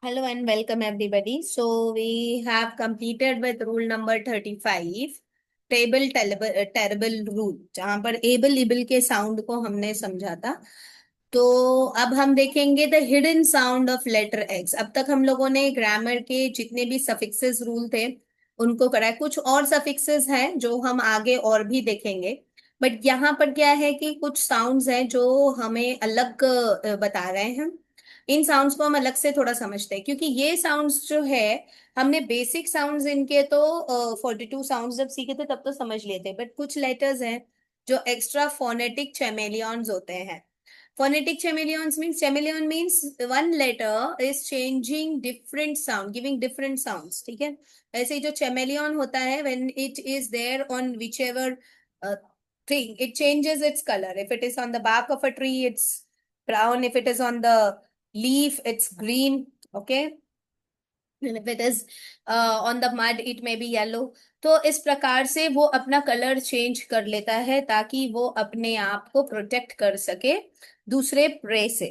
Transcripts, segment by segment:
Hello and welcome everybody. So we have completed with rule number 35, terrible rule, जहां पर able इबल के sound को हमने समझा था। तो अब हम देखेंगे the hidden sound of letter X. अब तक हम लोगों ने ग्रामर के जितने भी सफिक्सेस रूल थे उनको करा है। कुछ और सफिक्सेस हैं जो हम आगे और भी देखेंगे, बट यहाँ पर क्या है कि कुछ साउंड्स हैं जो हमें अलग बता रहे हैं। इन साउंड्स को हम अलग से थोड़ा समझते हैं, क्योंकि ये साउंड्स जो है हमने बेसिक साउंड्स इनके तो 42 साउंड्स जब सीखे थे तब तो समझ लिए थे, बट कुछ लेटर्स हैं जो एक्स्ट्रा फोनेटिक चैमेलियंस होते हैं। Phonetic chameleon means one letter is changing different sound, giving different sounds. ठीक है, ऐसे ही जो chameleon होता है, when it is there on whichever uh, thing, it changes its color. If it is on the bark of a tree, it's brown. If it is on the leaf, it's green. Okay. And if it is on the mud, it may be yellow. तो इस प्रकार से वो अपना colour change कर लेता है ताकि वो अपने आप को प्रोटेक्ट कर सके दूसरे प्रे से।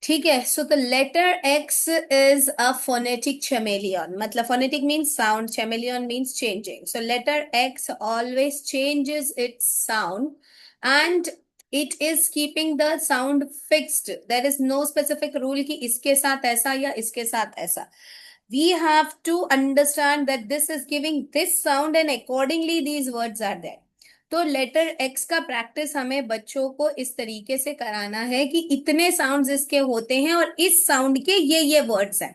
ठीक है, so the letter X is a phonetic chameleon. मतलब phonetic means sound, chameleon means changing. So letter X always changes its sound and it is keeping the sound fixed. There is no specific rule कि इसके साथ ऐसा या इसके साथ ऐसा। We have to understand that this is giving this sound and accordingly these words are there. तो letter x का प्रैक्टिस हमें बच्चों को इस तरीके से कराना है कि इतने साउंड्स इसके होते हैं और इस साउंड के ये वर्ड्स हैं।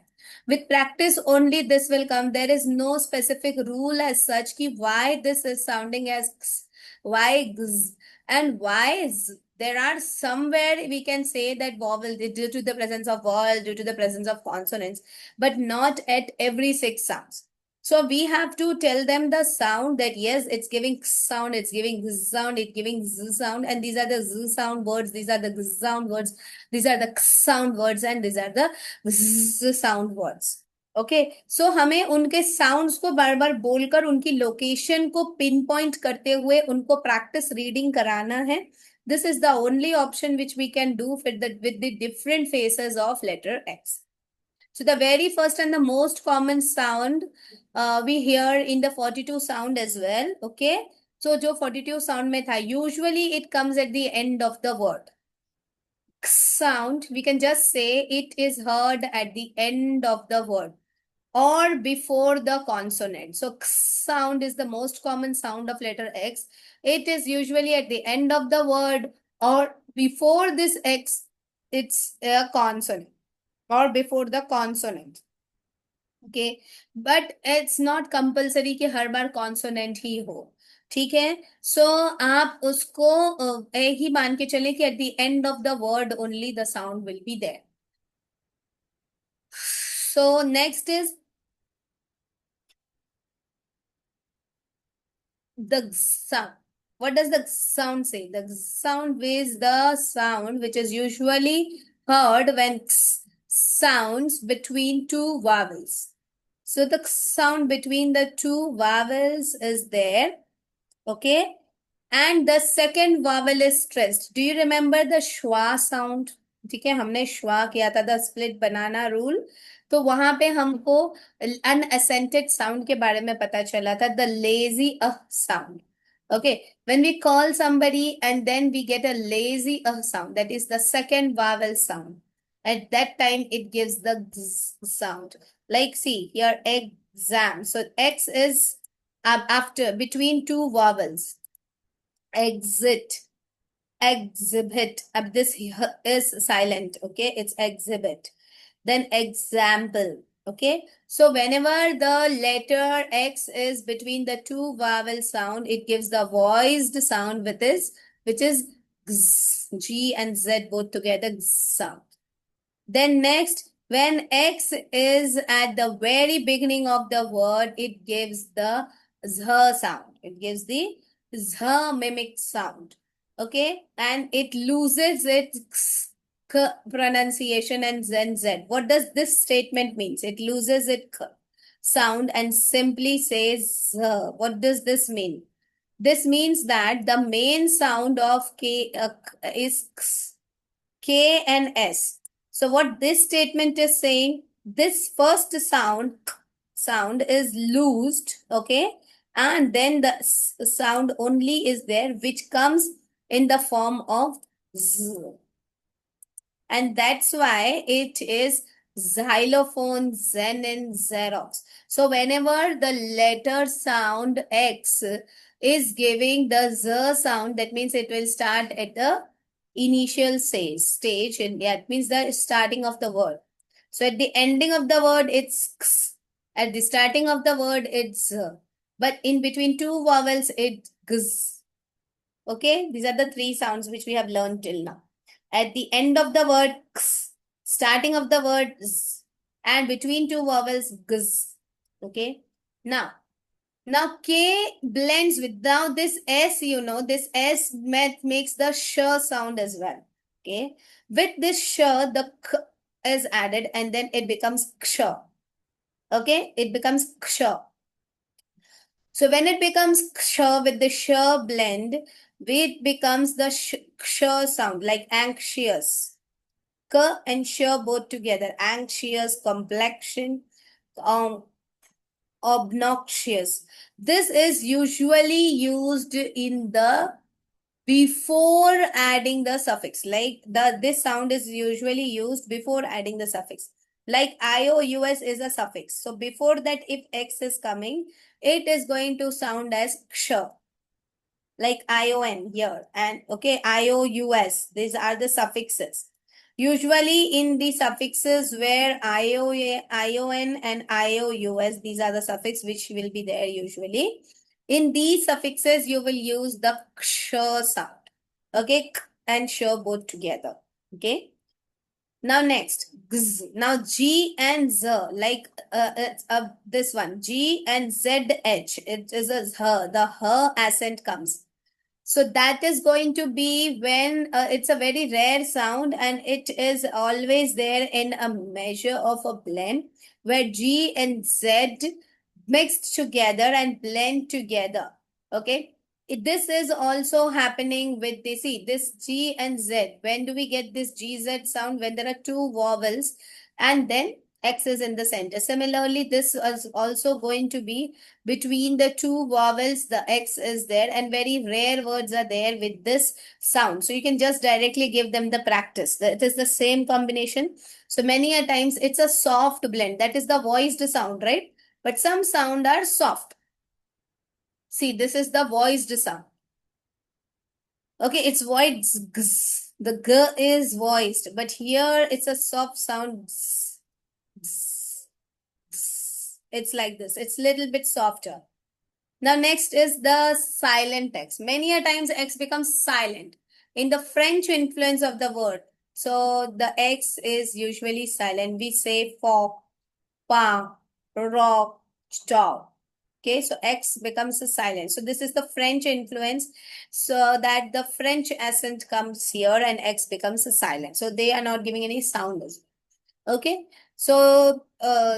With practice only this will come. There is no specific rule as such कि why this is sounding as x, why x, and why z. There are somewhere we can say that vowel due to the presence of vowel, due to the presence of consonants, but not at every six sounds. So we have to tell them the sound that yes, it's giving sound, it's giving z sound, it's giving z sound, and these are the z sound words, these are the z sound words, these are the x sound words, and these are the z sound words. Okay, so हमें उनके sounds को बार बार बोलकर उनकी location को pin point करते हुए उनको practice reading कराना है। This is the only option which we can do with the different faces of letter X. So the very first and the most common sound we hear in the 42 sound as well. Okay. So जो 42 sound में था, usually it comes at the end of the word. X sound, we can just say it is heard at the end of the word or before the consonant. So X sound is the most common sound of letter X. It is usually at the end of the word or before this X, it's a consonant or before the consonant. Okay, but it's not compulsory कि हर बार consonant ही हो। ठीक है, सो आप उसको ही मान के चलें कि at the end of the word only the sound will be there. So next is the sound. What does the sound say? The sound is the sound which is usually heard when sounds between two vowels. So the sound between the two vowels is there. Okay. And the second vowel is stressed. Do you remember the schwa sound? ठीक है, हमने schwa किया था, the split banana rule. तो वहां पे हमको अनअसेंटेड sound के बारे में पता चला था, the lazy sound. Okay, when we call somebody and then we get a lazy sound, that is the second vowel sound. At that time, it gives the sound. Like, see here, exam. So X is after between two vowels. Exit, exhibit. This is silent. Okay, it's exhibit. Then example. Okay, so whenever the letter X is between the two vowel sound, it gives the voiced sound with this, which is G and Z both together sound. Then next, when X is at the very beginning of the word, it gives the Z sound. It gives the Z mimic sound. Okay, and it loses its pronunciation and then Z. What does this statement means? It loses its sound and simply says Z. What does this mean? This means that the main sound of K is K and S. So what this statement is saying, this first sound is loosed, okay, and then the sound only is there, which comes in the form of z, and that's why it is xylophone, xenon, xerox. So whenever the letter sound X is giving the Z sound, that means it will start at the initial stage, and that means the starting of the word. So at the ending of the word, it's X. At the starting of the word, it's Z. But in between two vowels, it's Gz. Okay, these are the three sounds which we have learned till now. At the end of the word x, starting of the word z, and between two vowels gz. Okay. Now K blends without this S, this S makes the sh sound as well. Okay. With this sh, the k is added and then it becomes ksha. Okay. It becomes ksha. So when it becomes ksha with the sh blend, it becomes the ksha sound, like anxious. K and sh both together. Anxious, complexion, um, obnoxious. This is usually used in the before adding the suffix. Like this sound is usually used before adding the suffix. Like IOUS is a suffix. So before that, if X is coming, it is going to sound as ksha, like ION here. And okay, IOUS, these are the suffixes. Usually in the suffixes where ION and IOUS, these are the suffix which will be there usually. In these suffixes, you will use the ksha sound. Okay, k and sh both together. Okay. Now next, gz. Now G and Z, like it's this one, G and ZH. It is a h. The h accent comes. So that is going to be when it's a very rare sound and it is always there in a measure of a blend where G and Z mixed together and blend together. Okay. This is also happening with the, see, this G and Z. When do we get this GZ sound? When there are two vowels and then X is in the center. Similarly, this is also going to be between the two vowels, the X is there, and very rare words are there with this sound. So you can just directly give them the practice. It is the same combination. So many a times it's a soft blend. That is the voiced sound, right? But some sound are soft. See, this is the voiced sound. Okay, it's voiced. Gz. The g is voiced, but here it's a soft sound. Zzz, zzz, zzz. It's like this. It's a little bit softer. Now next is the silent X. Many a times X becomes silent in the French influence of the word. So the X is usually silent. We say for, pa, rock, stop. Okay, so X becomes a silent. So this is the French influence, so that the French accent comes here and X becomes a silent. So they are not giving any sound. Okay, so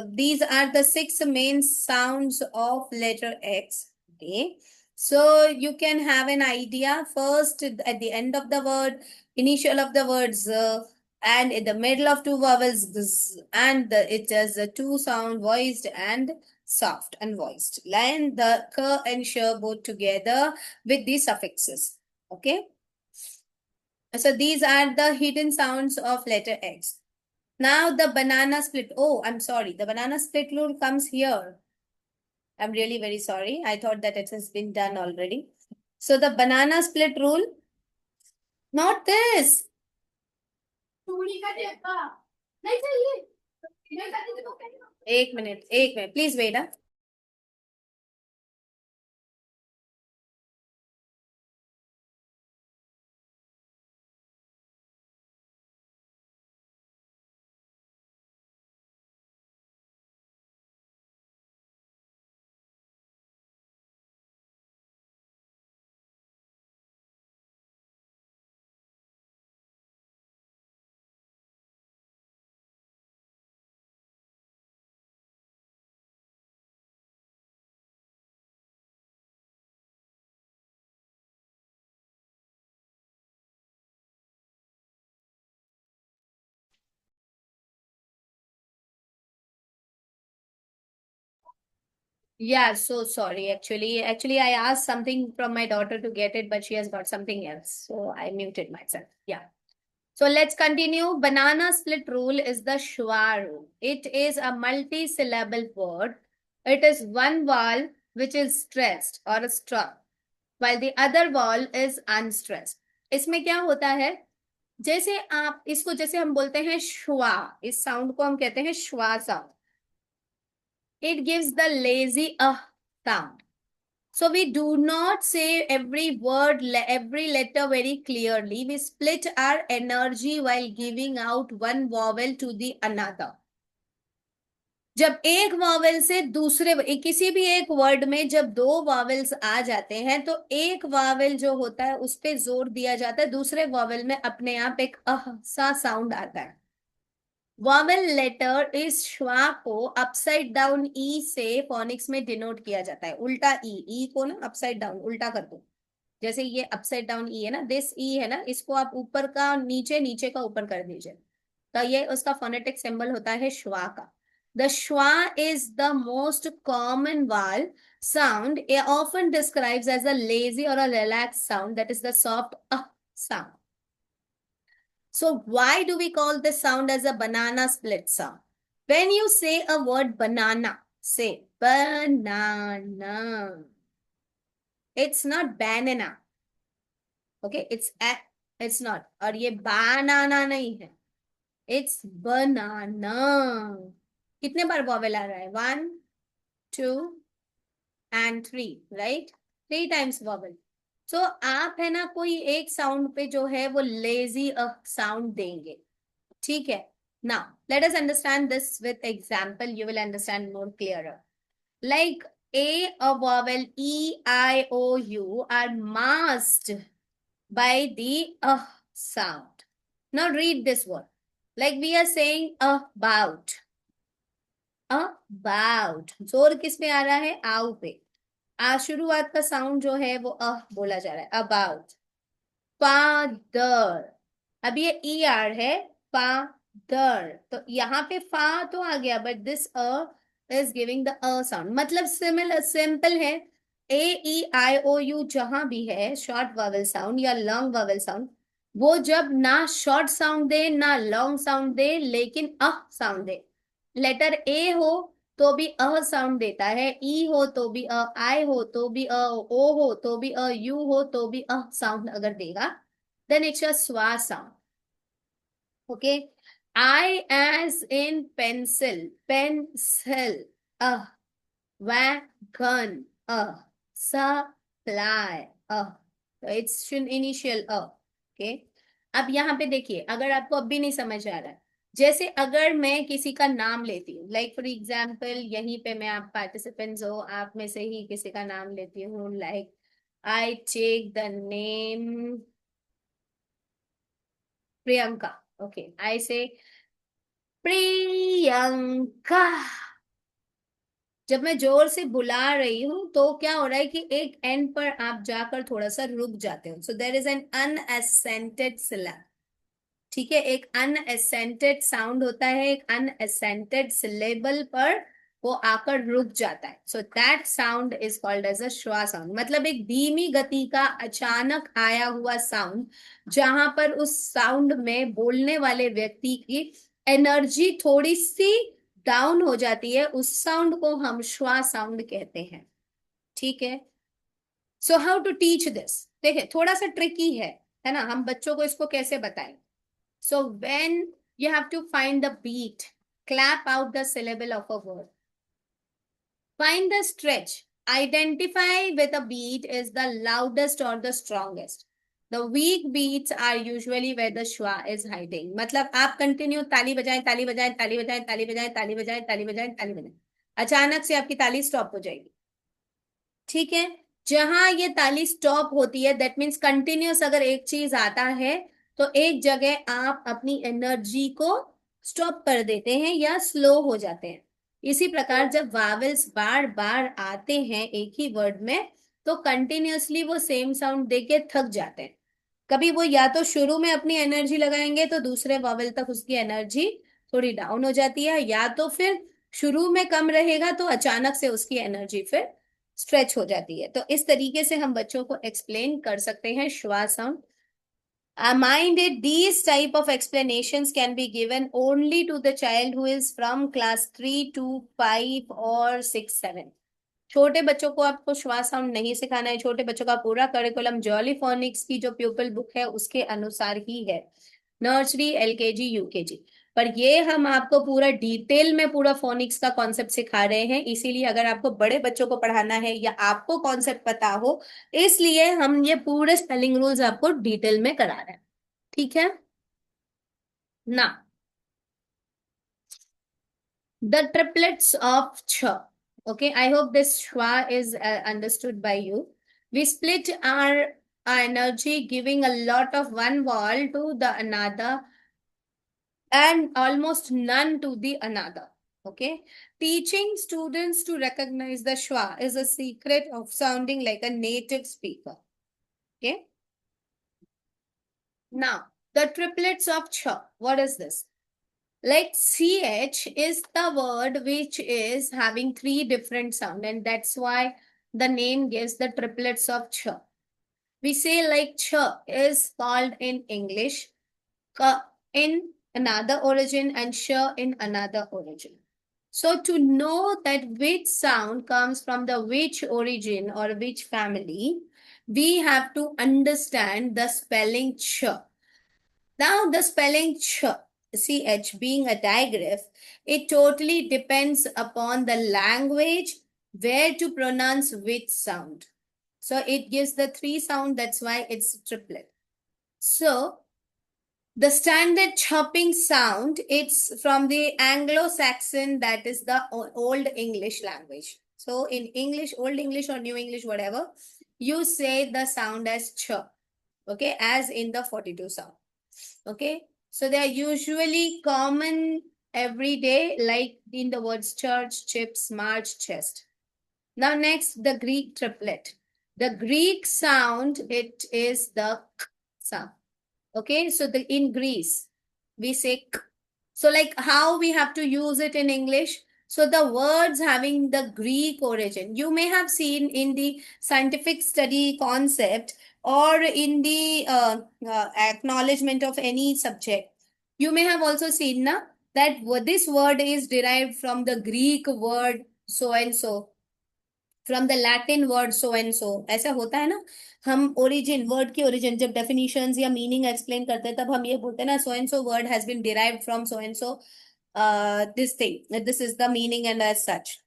these are the six main sounds of letter X. Okay, so you can have an idea first at the end of the word, initial of the words, and in the middle of two vowels, and it is a two sound voiced and soft and voiced. And the k and sh both together with the suffixes. Okay, so these are the hidden sounds of letter X. Now the banana split. Oh, I'm sorry. The banana split rule comes here. I'm really very sorry. I thought that it has been done already. So the banana split rule, not this. एक minute please wait Yeah, so sorry. Actually, I asked something from my daughter to get it, but she has got something else. So I muted myself. Yeah. So let's continue. Banana split rule is the schwa rule. It is a multi-syllable word. It is one vowel which is stressed or struck, while the other vowel is unstressed. इसमें क्या होता है? जैसे आप इसको जैसे हम बोलते हैं श्वा, इस साउंड को हम कहते हैं श्वा sound. It gives the lazy sound. So we do not say every word, every letter very clearly. We split our energy while giving out one vowel to the another. जब एक वॉवेल से दूसरे किसी भी एक वर्ड में जब दो वॉवेल्स आ जाते हैं तो एक वॉवेल जो होता है उस पे जोर दिया जाता है, दूसरे वॉवेल में अपने आप एक अह सा साउंड आता है. वॉवेल लेटर इस श्वा को अपसाइड डाउन ई से फोनिक्स में डिनोट किया जाता है. उल्टा ई को ना अपसाइड डाउन उल्टा कर दो. जैसे ये अपसाइड डाउन ई है ना, दिस ई है ना, इसको आप ऊपर का नीचे, नीचे का ऊपर कर दीजिए, तो ये उसका फोनेटिक सिंबल होता है श्वा का. The schwa is the most common vowel sound. it often describes as a lazy or a relaxed sound, that is the soft sound. So why do we call this sound as a banana split sound? When you say a word banana, say banana. It's not banana. Okay, it's not. और ये banana नहीं है. It's banana. कितने बार vowel आ रहा है? 1, 2 and 3, right? 3 times vowel. So आप है ना कोई एक साउंड पे जो है वो लेजी साउंड देंगे. ठीक है. Now let us understand this with example. You will understand more clearer. Like a vowel E, I, O, U are masked by the sound. Now read this word. Like we are saying about. About. जोर किस पे आ रहा है? आउ पे. शुरुआत का sound जो है वो बोला जा रहा है. अबाउट. फादर. अब ये ई आर है. फादर. तो यहाँ पे फा तो आ गया, but this is giving the sound. मतलब सिंपल है. ए ई आई ओ यू जहां भी है शॉर्ट वावल साउंड या लॉन्ग वावल साउंड, वो जब ना शॉर्ट साउंड दे ना लॉन्ग साउंड दे, लेकिन साउंड दे. लेटर ए हो तो भी साउंड देता है, ई हो तो भी आई हो तो भी ओ हो तो भी यू हो तो भी साउंड अगर देगा, then it's a swa sound. Okay. I as in pencil, pencil, wagon, supply, it's initial okay. अब यहाँ पे देखिए, अगर आपको अब भी नहीं समझ आ रहा है, जैसे अगर मैं किसी का नाम लेती हूँ, लाइक फॉर एग्जाम्पल यहीं पे मैं, आप पार्टिसिपेंट्स हो, आप में से ही किसी का नाम लेती हूँ, like I take the name Priyanka. Okay, I say Priyanka. जब मैं जोर से बुला रही हूं तो क्या हो रहा है कि एक एंड पर आप जाकर थोड़ा सा रुक जाते हो. So there is an unaccented syllable. ठीक है, एक अनएसेंटेड साउंड होता है, एक अनएसेंटेड सिलेबल पर वो आकर रुक जाता है. So that sound is called as a schwa sound. मतलब एक धीमी गति का अचानक आया हुआ साउंड, जहां पर उस साउंड में बोलने वाले व्यक्ति की एनर्जी थोड़ी सी डाउन हो जाती है, उस साउंड को हम श्वा साउंड कहते हैं. ठीक है. So how to teach this. देखिए थोड़ा सा ट्रिकी है ना, हम बच्चों को इसको कैसे बताएं. So when you have to find the beat, clap out the syllable of a word. Find the stretch. Identify with a beat is the loudest or the strongest. The weak beats are usually where the schwa is hiding. मतलब आप continue ताली बजाएं, ताली बजाएं, ताली बजाएं, ताली बजाएं, ताली बजाएं, ताली बजाएं, ताली बजाएं, अचानक से आपकी ताली स्टॉप हो जाएगी. ठीक है. जहां ये ताली स्टॉप होती है, दैट मीन्स कंटिन्यूस अगर एक चीज आता है तो एक जगह आप अपनी एनर्जी को स्टॉप कर देते हैं या स्लो हो जाते हैं. इसी प्रकार जब वावल्स बार बार आते हैं एक ही वर्ड में, तो कंटिन्यूसली वो सेम साउंड देके थक जाते हैं. कभी वो या तो शुरू में अपनी एनर्जी लगाएंगे तो दूसरे वावल तक उसकी एनर्जी थोड़ी डाउन हो जाती है, या तो फिर शुरू में कम रहेगा तो अचानक से उसकी एनर्जी फिर स्ट्रेच हो जाती है। तो इस तरीके से हम बच्चों को एक्सप्लेन कर सकते हैं श्वा sound. Mind it, these type of explanations can be given only to the child who is from class 3 to 5 or 6 7। छोटे बच्चों को आपको श्वास साउंड नहीं सिखाना है। छोटे बच्चों का पूरा करिकुलम जॉली फोनिक्स की जो प्यूपल बुक है उसके अनुसार ही है, नर्सरी एलकेजी यूकेजी। पर ये हम आपको पूरा डिटेल में पूरा फोनिक्स का कॉन्सेप्ट सिखा रहे हैं, इसीलिए अगर आपको बड़े बच्चों को पढ़ाना है या आपको कॉन्सेप्ट पता हो, इसलिए हम ये पूरे स्पेलिंग रूल्स आपको डिटेल में करा रहे हैं। ठीक है ना। The triplets of ch. Okay, I hope this schwa is understood by you. We split our energy, giving a lot of one wall to the another and almost none to the another. Okay, teaching students to recognize the schwa is a secret of sounding like a native speaker. Okay, now the triplets of ch. What is this? Like ch is the word which is having three different sound, and that's why the name gives the triplets of ch. We say like ch is called in English ka in another origin and sh in another origin. So to know that which sound comes from the which origin or which family, we have to understand the spelling ch. Now, the spelling ch being a digraph, it totally depends upon the language where to pronounce which sound. So it gives the three sound, that's why it's triplet. So the standard chopping sound, it's from the Anglo-Saxon, that is the Old English language. So in English, Old English or New English, whatever, you say the sound as ch, okay, as in the 42 sound. Okay, so they are usually common every day, like in the words church, chips, march, chest. Now next, the Greek triplet. The Greek sound, it is the k sound. Okay, so in Greece, we say k. So like how we have to use it in English. So the words having the Greek origin, you may have seen in the scientific study concept or in the acknowledgement of any subject. You may have also seen na, that this word is derived from the Greek word so and so, from the Latin word so and so. ऐसा होता है ना, हम origin word की origin जब definitions या meaning explain करते हैं तब हम ये बोलते हैं ना, so and so word has been derived from so and so this thing, this is the meaning and as such,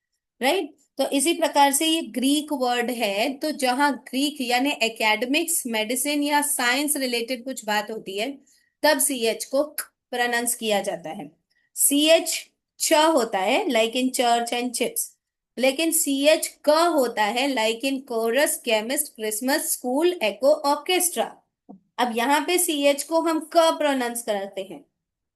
right. तो इसी प्रकार से ये ग्रीक वर्ड है, तो जहां ग्रीक यानी एकेडमिक्स, मेडिसिन या साइंस रिलेटेड कुछ बात होती है तब सी एच को प्रोनाउंस किया जाता है। सी एच च होता है like in church and chips, लेकिन सी एच क होता है like in chorus, chemist, Christmas, school, echo, orchestra. अब यहाँ पे सी एच को हम क प्रोनाउंस करते हैं,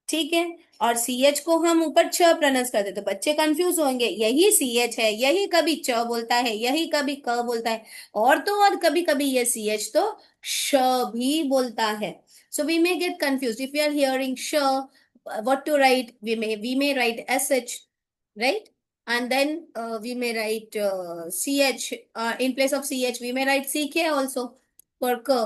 ठीक है, और सी एच को हम ऊपर छ प्रोनाउंस करते, तो बच्चे कंफ्यूज होंगे, यही सी एच है, यही कभी च बोलता है, यही कभी क बोलता है, और तो और कभी कभी ये सी एच तो श भी बोलता है। So we may get confuse if we are hearing श, what to write, we may write sh, right, and then we may write ch, in place of ch we may write ck also for k,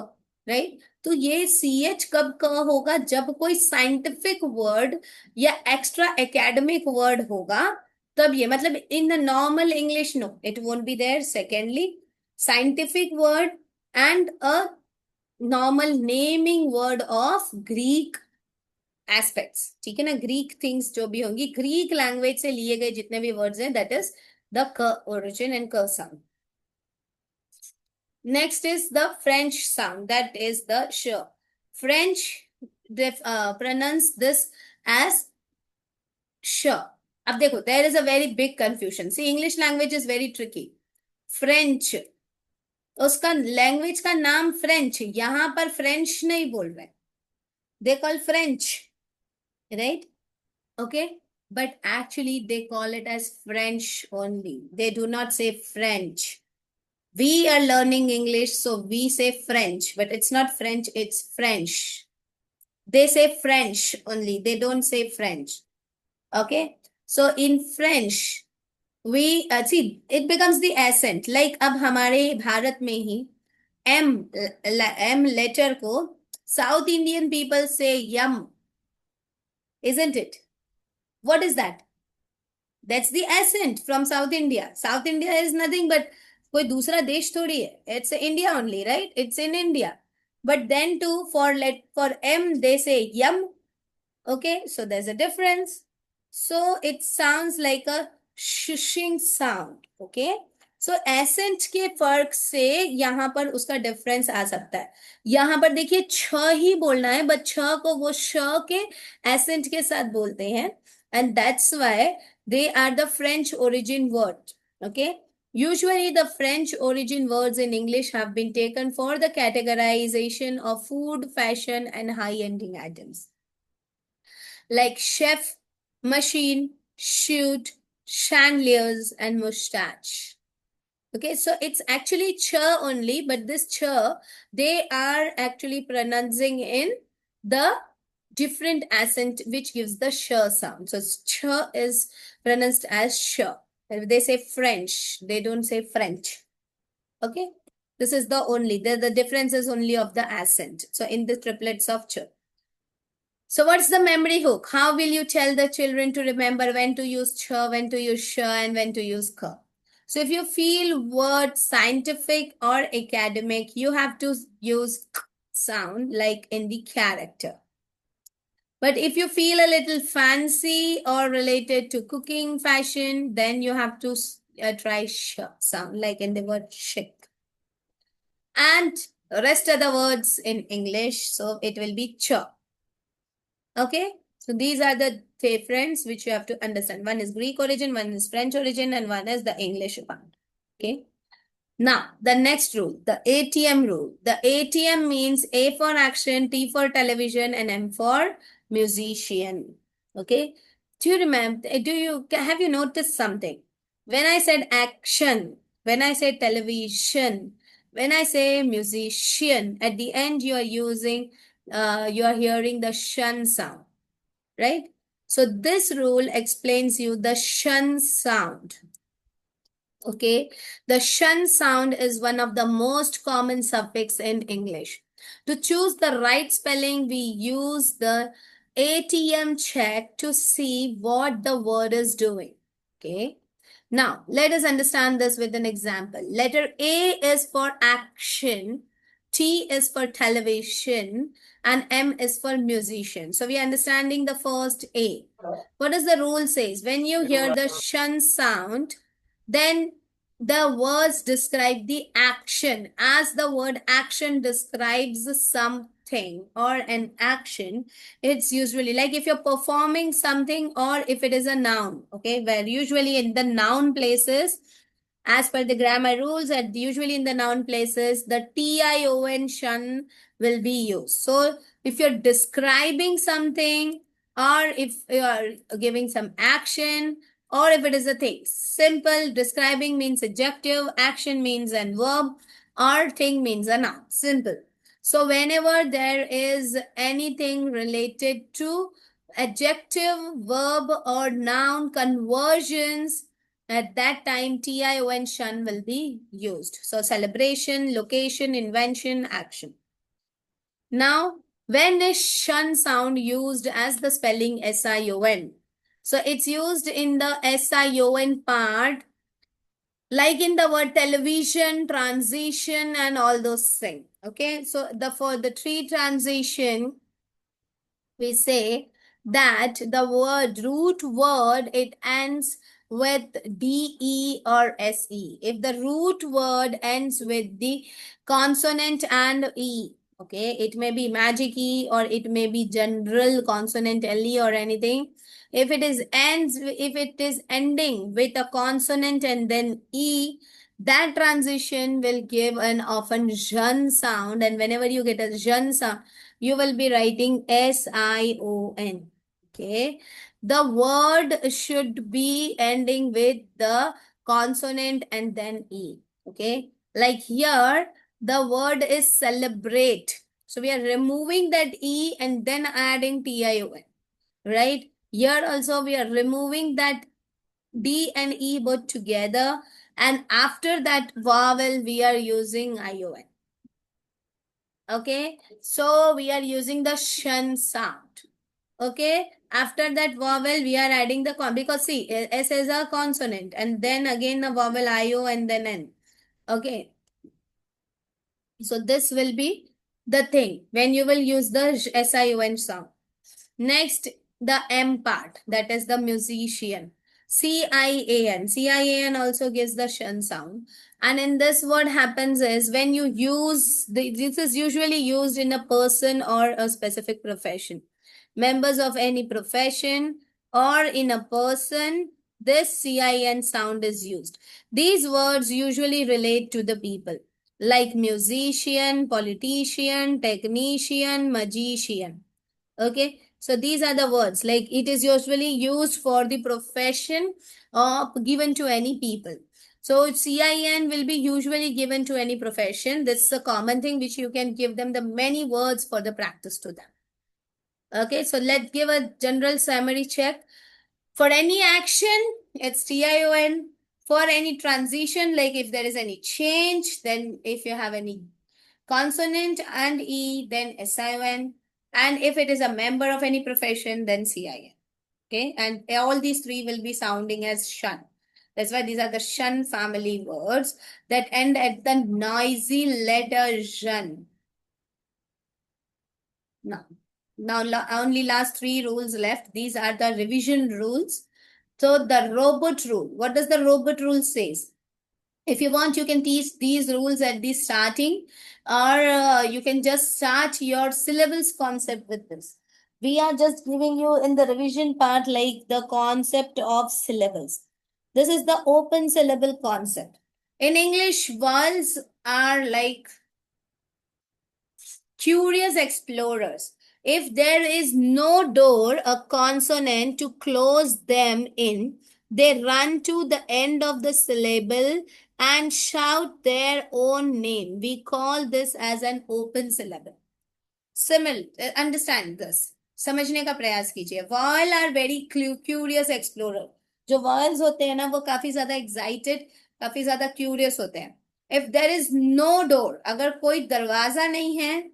right। तो ये C H कब क होगा, जब कोई scientific word या extra academic word होगा, तब ये, मतलब in the normal English no it won't be there. Secondly, scientific word and a normal naming word of Greek aspects, ठीक है ना, ग्रीक थिंग्स जो भी होंगी, ग्रीक लैंग्वेज से लिए गए जितने भी वर्ड्स हैं, दैट इज द क ओरिजिन एंड क sound. Next is the French sound, that is the श। French pronounce this as sh। अब देखो, there is a very big confusion, see English language is very tricky. French, उसका language का नाम French, यहां पर French नहीं बोल रहे, they call French, right, okay, but actually they call it as French only, they do not say French। we are learning English, so we say French, but it's not French, it's French। they say French only, they don't say French, okay। So in French, we see it becomes the accent. Like अब हमारे भारत में ही M M letter को South Indian people say yum, isn't it? What is that? That's the accent from South India. South India is nothing but कोई दूसरा देश थोड़ी है. It's India only, right? It's in India. But then too, for M they say yum. Okay, so there's a difference. So it sounds like a shushing sound. Okay, so accent के फर्क से यहाँ पर उसका डिफरेंस आ सकता है. यहाँ पर देखिए छ ही बोलना है, बट छ को वो श के accent के साथ बोलते हैं, and that's why they are the French origin word. Okay, usually the French origin words in English have been taken for the categorization of food, fashion, and high-ending items like chef, machine, shoot, chandeliers, and mustache. Okay, so it's actually cha only, but this cha, they are actually pronouncing in the different accent which gives the sh sound. So cha is pronounced as sh. If they say French, they don't say French. Okay, this is the only, the difference is only of the accent. So in the triplets of cha. So what's the memory hook? How will you tell the children to remember when to use ch, when to use sh, and when to use ka? So if you feel word scientific or academic, you have to use k sound like in the character. But if you feel a little fancy or related to cooking, fashion, then you have to try sh sound like in the word chic. And rest of the words in English, so it will be ch. Okay, so these are the difference which you have to understand. One is Greek origin, one is French origin, and one is the English one. Okay. Now, the next rule, the ATM rule. The ATM means A for action, T for television, and M for musician. Okay. Do you remember, have you noticed something? When I said action, when I say television, when I say musician, at the end you are using, you are hearing the shun sound, right? So this rule explains you the shun sound. Okay, the shun sound is one of the most common suffix in English. To choose the right spelling, we use the ATM check to see what the word is doing. Okay, now let us understand this with an example. Letter A is for action, T is for television, and M is for musician. So we are understanding the first A. What does the rule says? When you hear the shun sound, then the words describe the action. As the word action describes something or an action, it's usually like if you're performing something or if it is a noun, okay, where usually in the noun places, as per the grammar rules, and usually in the noun places, the TION shun will be used. So if you're describing something or if you are giving some action, or if it is a thing. Simple, describing means adjective, action means a verb, or thing means a noun. Simple. So whenever there is anything related to adjective, verb, or noun conversions, at that time TION shun will be used. So celebration, location, invention, action. Now, when is shun sound used as the spelling SION? So it's used in the SION part, like in the word television, transition, and all those things. Okay, so for the three transition, we say that the root word, it ends with DE or SE. If the root word ends with the consonant and E, okay, it may be magic E or it may be general consonant LE or anything. If it is ending with a consonant and then E, that transition will give an often zhan sound, and whenever you get a zhan sound, you will be writing SION. Okay. The word should be ending with the consonant and then E. Okay. Like here, the word is celebrate. So we are removing that E and then adding TION. Right. Here also we are removing that D and E both together, and after that vowel we are using ION. Okay, so we are using the shun sound. Okay, after that vowel we are adding the because see, S is a consonant and then again the vowel IO and then N. Okay, so this will be the thing when you will use the SION sound. Next, the M part, that is the musician. CIAN. CIAN also gives the shun sound. And in this, what happens is when you use, this is usually used in a person or a specific profession. Members of any profession or in a person, this CIN sound is used. These words usually relate to the people like musician, politician, technician, magician. Okay, so these are the words like it is usually used for the profession given to any people. So CIN will be usually given to any profession. This is a common thing which you can give them the many words for the practice to them. Okay, so let's give a general summary check. For any action, it's TION. For any transition, like if there is any change, then if you have any consonant and E, then SION. And if it is a member of any profession, then CIN. Okay, and all these three will be sounding as shun. That's why these are the shun family words that end at the noisy letter shun. Now, only last three rules left. These are the revision rules. So the robot rule. What does the robot rule says? If you want, you can teach these rules at the starting, or you can just start your syllables concept with this. We are just giving you in the revision part like the concept of syllables. This is the open syllable concept. In English, vowels are like curious explorers. If there is no door, a consonant to close them in, they run to the end of the syllable and shout their own name. We call this as an open syllable. Understand this. समझने का प्रयास कीजिए. Vowel are very curious explorer. जो vowels होते हैं ना वो काफी ज्यादा excited, काफी ज्यादा curious होते हैं. If there is no door, अगर कोई दरवाजा नहीं है,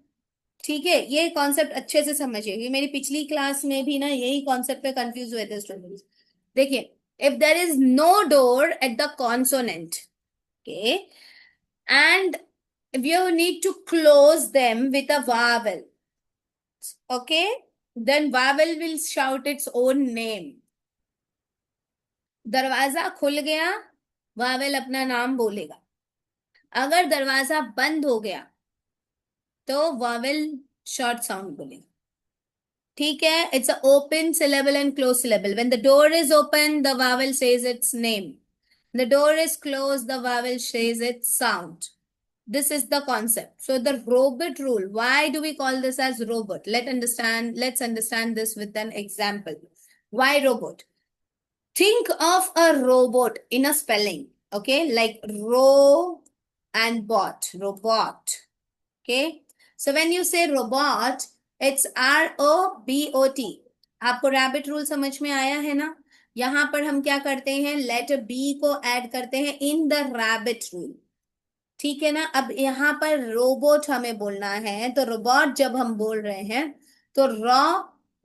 ठीक है, ये कॉन्सेप्ट अच्छे से समझिए. ये मेरी पिछली क्लास में भी ना यही कॉन्सेप्ट पे कंफ्यूज हुए थे स्टूडेंट्स. देखिए, if there is no door at the consonant, okay, and you need to close them with a vowel, okay, then vowel will shout its own name. दरवाजा खुल गया, वावेल अपना नाम बोलेगा. अगर दरवाजा बंद हो गया तो वावेल शॉर्ट साउंड बोलेगा. ठीक है, it's an open syllable and closed syllable. When the door is open, the vowel says its name. The door is closed, the vowel says its sound. This is the concept. So the robot rule, why do we call this as robot? Let's understand this with an example. Why robot? Think of a robot in a spelling, okay? Like ro and bot, robot, okay? So when you say robot, it's ROBOT. आपको rabbit rule समझ में आया है ना? यहां पर हम क्या करते हैं, लेटर बी को ऐड करते हैं इन द रैबिट रूल. ठीक है ना? अब यहां पर रोबोट हमें बोलना है, तो रोबोट जब हम बोल रहे हैं तो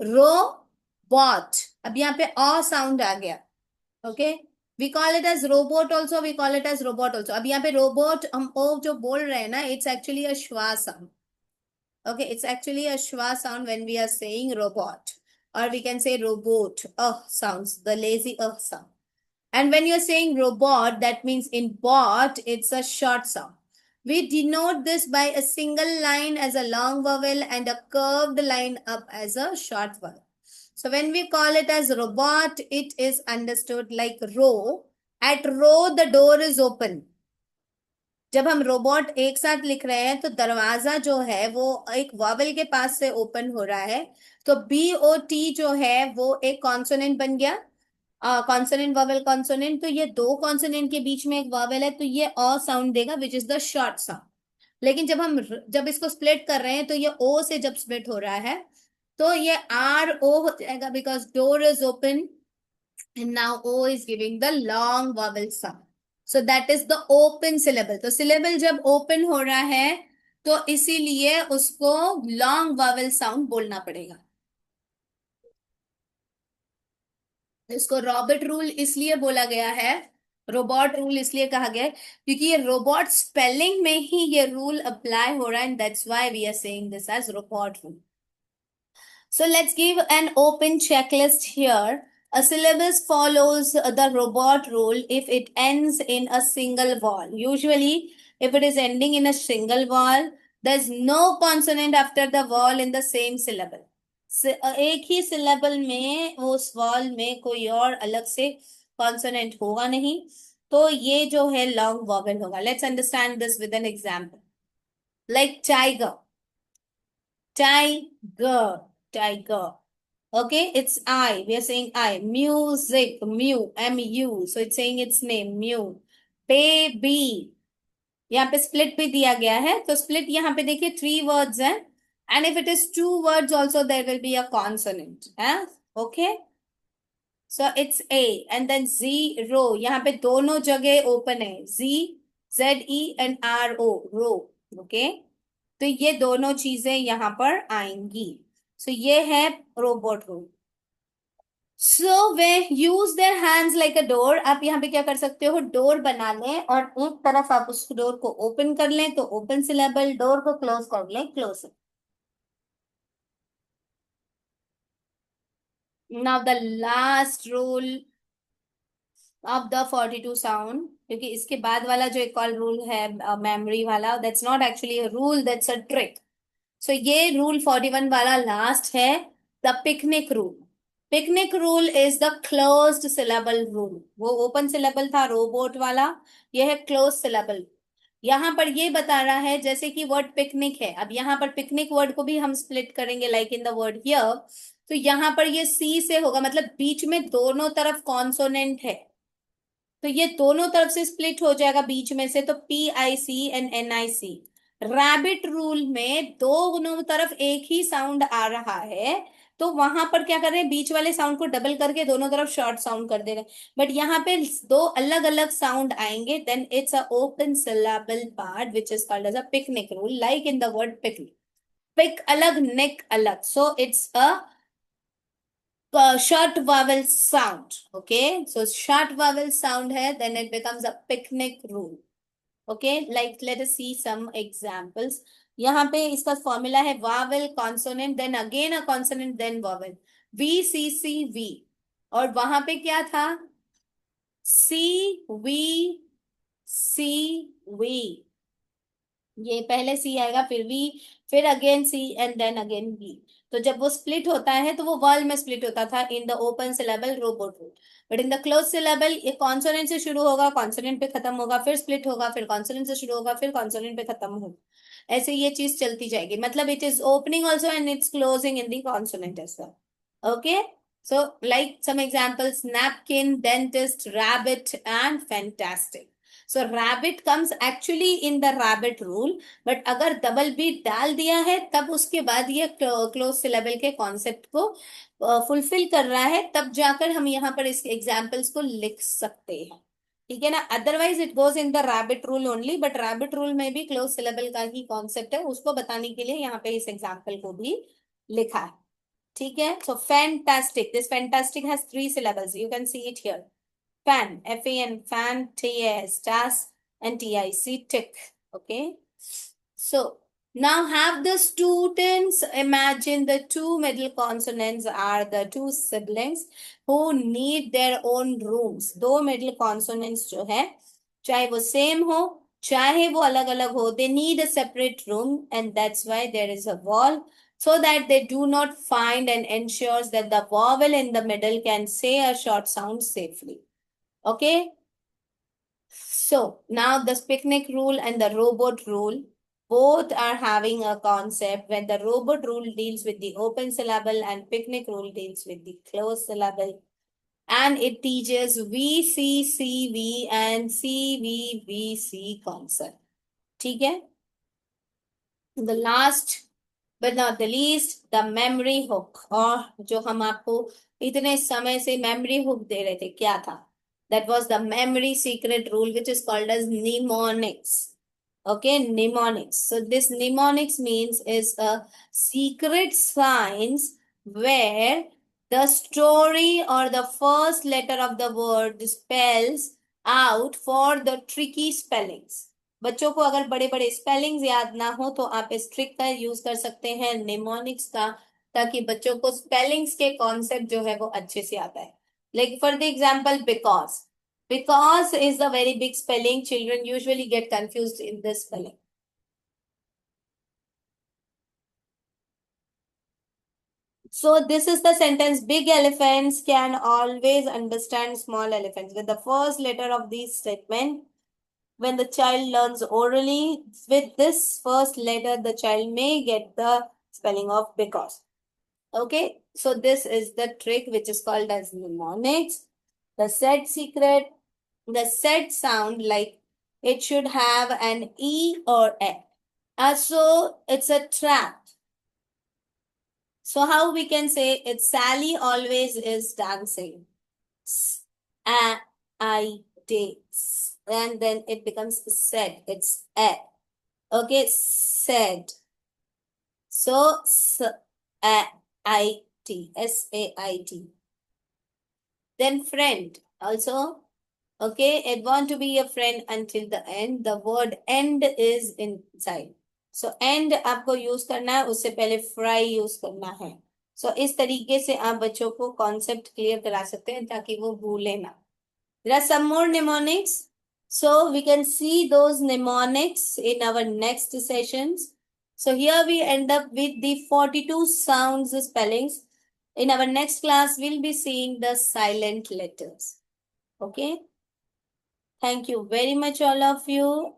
रो बॉट. अब यहाँ पे अ साउंड आ गया. Okay, we call it as robot also, we call it as robot also. अब यहाँ पे रोबोट हम ओ जो बोल रहे हैं ना, it's actually a schwa sound. Okay, it's actually a schwa sound when we are saying robot, or we can say robot. Sounds, the lazy sound. And when you're saying robot, that means in bot, it's a short sound. We denote this by a single line as a long vowel and a curved line up as a short vowel. So when we call it as robot, it is understood like row. At row, the door is open. जब हम robot एक साथ लिख रहे हैं तो दरवाजा जो है वो एक वॉवेल के पास से ओपन हो रहा है. तो BOT जो है वो एक कॉन्सोनेंट बन गया. कॉन्सोनेंट वॉवेल कॉन्सोनेंट, तो ये दो कॉन्सोनेंट के बीच में एक वॉवेल है, तो ये अ साउंड देगा which is the short sound. लेकिन जब इसको स्प्लिट कर रहे हैं तो ये ओ से जब स्प्लिट हो रहा है तो ये आर ओ हो जाएगा because door is open and now O is giving the long vowel sound. So that is the open syllable. तो syllable जब open हो रहा है तो इसीलिए उसको long vowel sound बोलना पड़ेगा. इसको रॉबर्ट रूल इसलिए बोला गया है, रोबोट रूल इसलिए कहा गया है क्योंकि ये रोबोट स्पेलिंग में ही ये रूल अप्लाई हो रहा है, and that's why we are saying this as robot rule. So let's give an open checklist here. A syllabus follows the robot rule if it ends in a single vowel. Usually, if it is ending in a single vowel, there's no consonant after the vowel in the same syllable. एक ही syllable में उस vowel में कोई और अलग से consonant होगा नहीं, तो ये जो है long vowel होगा. Let's understand this with an example. Like tiger. Tiger, tiger. Okay, it's I. We are saying I. Music, mu, M-U. So it's saying its name, mu. Baby. यहाँ पे split भी दिया गया है. तो split यहाँ पे देखिए 3 words हैं. And if it is 2 words also, there will be a consonant. Okay. So it's A. And then zero. यहाँ पे दोनों जगह open है. Z, Z-E and R-O. Ro. Okay. तो ये दोनों चीजें यहां पर आएंगी. सो ये है robot rule. So way use their hands like a door. आप यहाँ पे क्या कर सकते हो, डोर बना लें और एक तरफ आप उस डोर को ओपन कर लें तो ओपन सिलेबल, डोर को क्लोज कर लें close. Now the last rule of the 42 sound, क्योंकि इसके बाद वाला जो एक और रूल है मेमोरी वाला, that's not actually a rule, that's a trick. So ये रूल 41 वाला लास्ट है, the picnic rule. Picnic rule is the closed syllable rule. वो ओपन सिलेबल था रोबोट वाला, ये है क्लोज सिलेबल. यहां पर ये बता रहा है जैसे कि वर्ड पिकनिक है, अब यहां पर पिकनिक वर्ड को भी हम स्प्लिट करेंगे like in the word here. तो यहां पर ये सी से होगा, मतलब बीच में दोनों तरफ कॉन्सोनेंट है, तो ये दोनों तरफ से स्प्लिट हो जाएगा बीच में से, तो PIC and NIC. Rabbit rule में दोनों तरफ एक ही साउंड आ रहा है, तो वहां पर क्या कर रहे हैं, बीच वाले साउंड को डबल करके दोनों तरफ शॉर्ट साउंड कर दे रहे हैं. बट यहाँ पे दो अलग अलग साउंड आएंगे, then it's a open syllable part which is called as a picnic rule, like in the word picnic. Pick अलग, नेक अलग, so it's a short vowel sound. Okay, so short vowel sound hai, then it becomes a picnic rule. Okay, like let us see some examples. यहाँ पे इसका formula है vowel consonant then again a consonant then vowel. VCCV. और वहां पे क्या था, CVCV. ये पहले सी आएगा, फिर वी, फिर again C and then again V. तो जब वो स्प्लिट होता है तो वो वर्ल में स्प्लिट होता था in the open syllable robot rule. But in the close syllable ये कॉन्सोनेंट से शुरू होगा, कॉन्सोनेंट पे खत्म होगा, फिर स्प्लिट होगा, फिर कॉन्सोनेंट से शुरू होगा, फिर कॉन्सोनेंट पे खत्म होगा. ऐसे ये चीज चलती जाएगी, मतलब it is opening also and it's closing in the consonant as well. Okay, so like some examples, napkin, dentist, rabbit and fantastic. So rabbit comes actually in the rabbit rule, but अगर double B डाल दिया है तब उसके बाद ये close syllable के concept को फुलफिल कर रहा है, तब जाकर हम यहाँ पर इस एग्जाम्पल्स को लिख सकते हैं. ठीक है ना, otherwise it goes in the rabbit rule only, but rabbit rule में भी क्लोज सिलेबल का ही कॉन्सेप्ट है, उसको बताने के लिए यहाँ पे इस एग्जाम्पल को भी लिखा है. ठीक है, सो fantastic, this fantastic has 3 syllables, you can see it here. Fan, FAN, fan, TAS, TAS, and TIC, tick. Okay. So now have the students imagine the two middle consonants are the two siblings who need their own rooms. दो middle consonants जो है, चाहे वो same हो चाहे वो अलग अलग हो, they need a separate room, and that's why there is a wall, so that they do not find, and ensures that the vowel in the middle can say a short sound safely. Okay, so now the picnic rule and the robot rule both are having a concept when the robot rule deals with the open syllable and picnic rule deals with the closed syllable, and it teaches VCCV and CVVC concept. ठीक है, the last but not the least, the memory hook. और जो हम आपको इतने समय से memory hook दे रहे थे, क्या था? That was the memory secret rule, which is called as mnemonics. Okay, mnemonics. So this mnemonics means is a secret science where the story or the first letter of the word spells out for the tricky spellings. बच्चों को अगर बड़े बड़े spellings याद ना हो तो आप इस ट्रिक का यूज कर सकते हैं, निमोनिक्स का, ताकि बच्चों को स्पेलिंग्स के कॉन्सेप्ट जो है वो अच्छे से आता है. Like for the example, because is a very big spelling. Children usually get confused in this spelling. So this is the sentence: big elephants can always understand small elephants. With the first letter of this statement, when the child learns orally, with this first letter, the child may get the spelling of because. Okay, so this is the trick which is called as mnemonics. The said secret, the said sound, like it should have an E or A. So it's a trap. So how we can say it's Sally always is dancing. A, I, D. And then it becomes said. It's A. Okay, said. So, A-I-T, S-A-I-T. Then friend also. Okay, it want to be a friend until the end. The word end is inside. So end आपको use करना है, उससे पहले fry use करना है. So इस तरीके से आप बच्चों को कॉन्सेप्ट क्लियर करा सकते हैं ताकि वो भूले ना. There are some more mnemonics. So we can see those mnemonics in our next sessions. So here we end up with the 42 sounds spellings. In our next class, we'll be seeing the silent letters. Okay. Thank you very much, all of you.